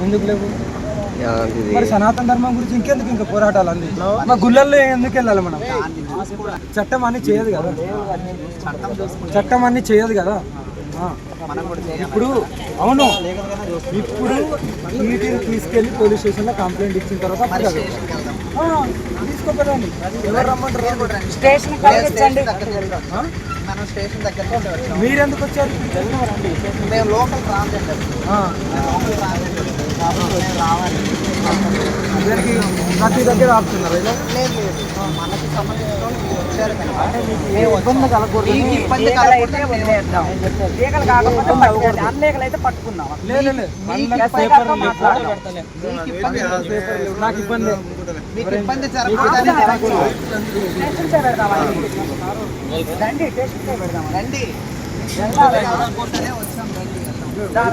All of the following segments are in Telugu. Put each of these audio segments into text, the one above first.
ఎందుకు లేవు? మరి సనాతన ధర్మం గురించి ఇంకెందుకు ఇంకా పోరాటాలు అంది? మా గుళ్ళల్లో ఎందుకు వెళ్ళాలి మనం? చట్టం అన్ని చేయదు కదా, చట్టం అన్ని చేయదు కదా. ఇప్పుడు అవును, ఇప్పుడు వీటిని తీసుకెళ్లి పోలీస్ స్టేషన్లో కంప్లైంట్ ఇచ్చిన తర్వాత తీసుకోపోరండి. ఎవరు రమ్మంటారు? స్టేషన్ మీరెందుకు వచ్చారు? మేము లోకల్ ట్రాన్స్జెండర్ అందరికి ప్రతి దగ్గర ఆపుతున్నారు. మనకి సంబంధించిన ఇబ్బంది కలగకూడదు, ఇబ్బంది కలగకూడదు వదిలేద్దాం. లీగల్ కాకపోతే అన్లీగల్ అయితే పట్టుకుందాం. నాకు ఇబ్బంది, మీకు ఇబ్బంది జరగకూడదని రండి, టేస్ట్ పెడదాం. రండి,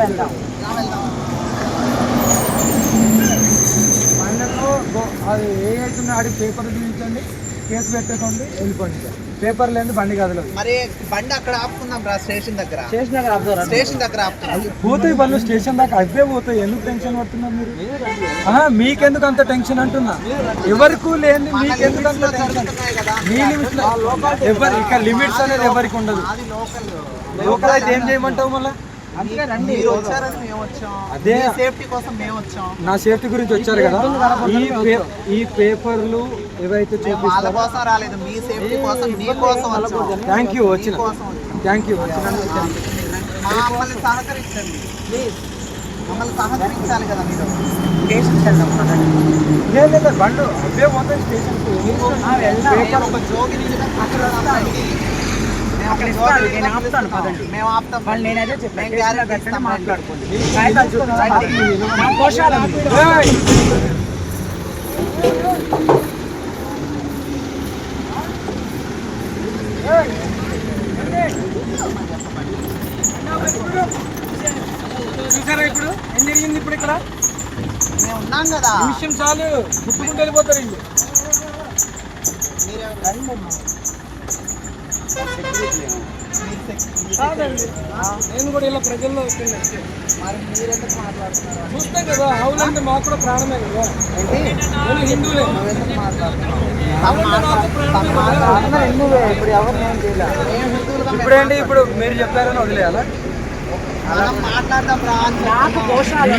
వెళ్దాం. అది ఏ అవుతుంది ఆడి పేపర్ చూపించండి, కేసు పెట్టకండి, వెళ్ళిపోండి. పేపర్ లేదు బండి కదలు. మరి బండి అక్కడ ఆపుకుందాం రా, స్టేషన్ దగ్గర. స్టేషన్ దగ్గర ఆపుతున్నాం. పోతాయి బండ్లు స్టేషన్ దాకా, అవే పోతాయి. ఎందుకు టెన్షన్ పడుతున్నారు మీరు? మీకెందుకు అంత టెన్షన్ అంటున్నా? ఎవరికి లేని మీకెందుకు అంత టెన్షన్? మీ లిమిట్స్ ఎవరు ఇక్కడ లిమిట్స్ అనేది ఎవరికి ఉండదు. లోకల్ అయితే ఏం చేయమంటావు మళ్ళీ? అదే సేఫ్టీ కోసం మేము వచ్చాం. నా సేఫ్టీ గురించి వచ్చారు కదా. ఈ పేపర్లు ఏవైతే వాళ్ళ కోసం రాలేదు, మీ సేఫ్టీ కోసం, మీ కోసం. థ్యాంక్ యూ వచ్చిన, థ్యాంక్ యూ వచ్చిన. మమ్మల్ని సహకరించండి ప్లీజ్, మమ్మల్ని సహకరించాలి కదా మీరు. స్టేషన్కి వెళ్దాం. లేదు బండ్లు అవే పోతాయి స్టేషన్కి. పేపర్ ఒక జోగి నేను ఆపుతాను, పదండి. మేము ఆపుతాం. వాళ్ళు నేనైతే చెప్పాను, మాట్లాడుకోండి. చూసారా ఇప్పుడు ఏం జరిగింది? ఇప్పుడు ఇక్కడ మేము ఉన్నాం కదా, ఈ విషయం చాలు, గుర్తుకుంటూ వెళ్ళిపోతారు ఇల్లు. నేను కూడా ఇలా ప్రజల్లో మరి మీరెందుకు మాట్లాడుతున్నారు? చూస్తాం కదా, హౌలంటే మాకు కూడా ప్రాణమే కదా. హిందువులే ఇప్పుడు ఎవరు నేను చేయలేదు. ఇప్పుడేంటి, ఇప్పుడు మీరు చెప్పారని వదిలేయాలా? మాట్లాడదాం రా, నాకు దోషాలు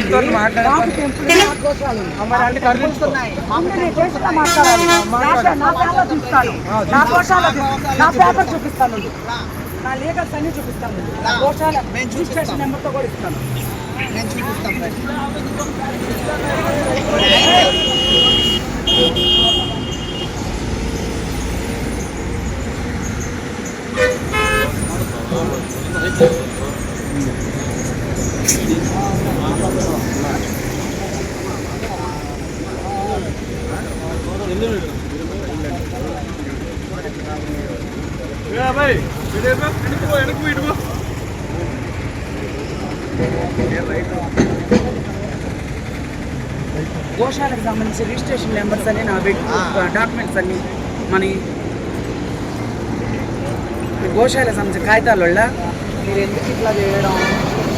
నా పేపర్ చూపిస్తాను, నా లీగల్స్ అన్ని చూపిస్తాను, దోషాలు రిజిస్ట్రేషన్ నెంబర్తో కూడా ఇస్తాను. నేను చూపిస్తాను. గోశాలకు సంబంధించి రిజిస్ట్రేషన్ నెంబర్స్ అన్ని, నా డాక్యుమెంట్స్ అన్ని మన గోశాలకు సంబంధించిన కాగితాల వల్ల మీరు ఎందుకు ఇట్లా చేయడం?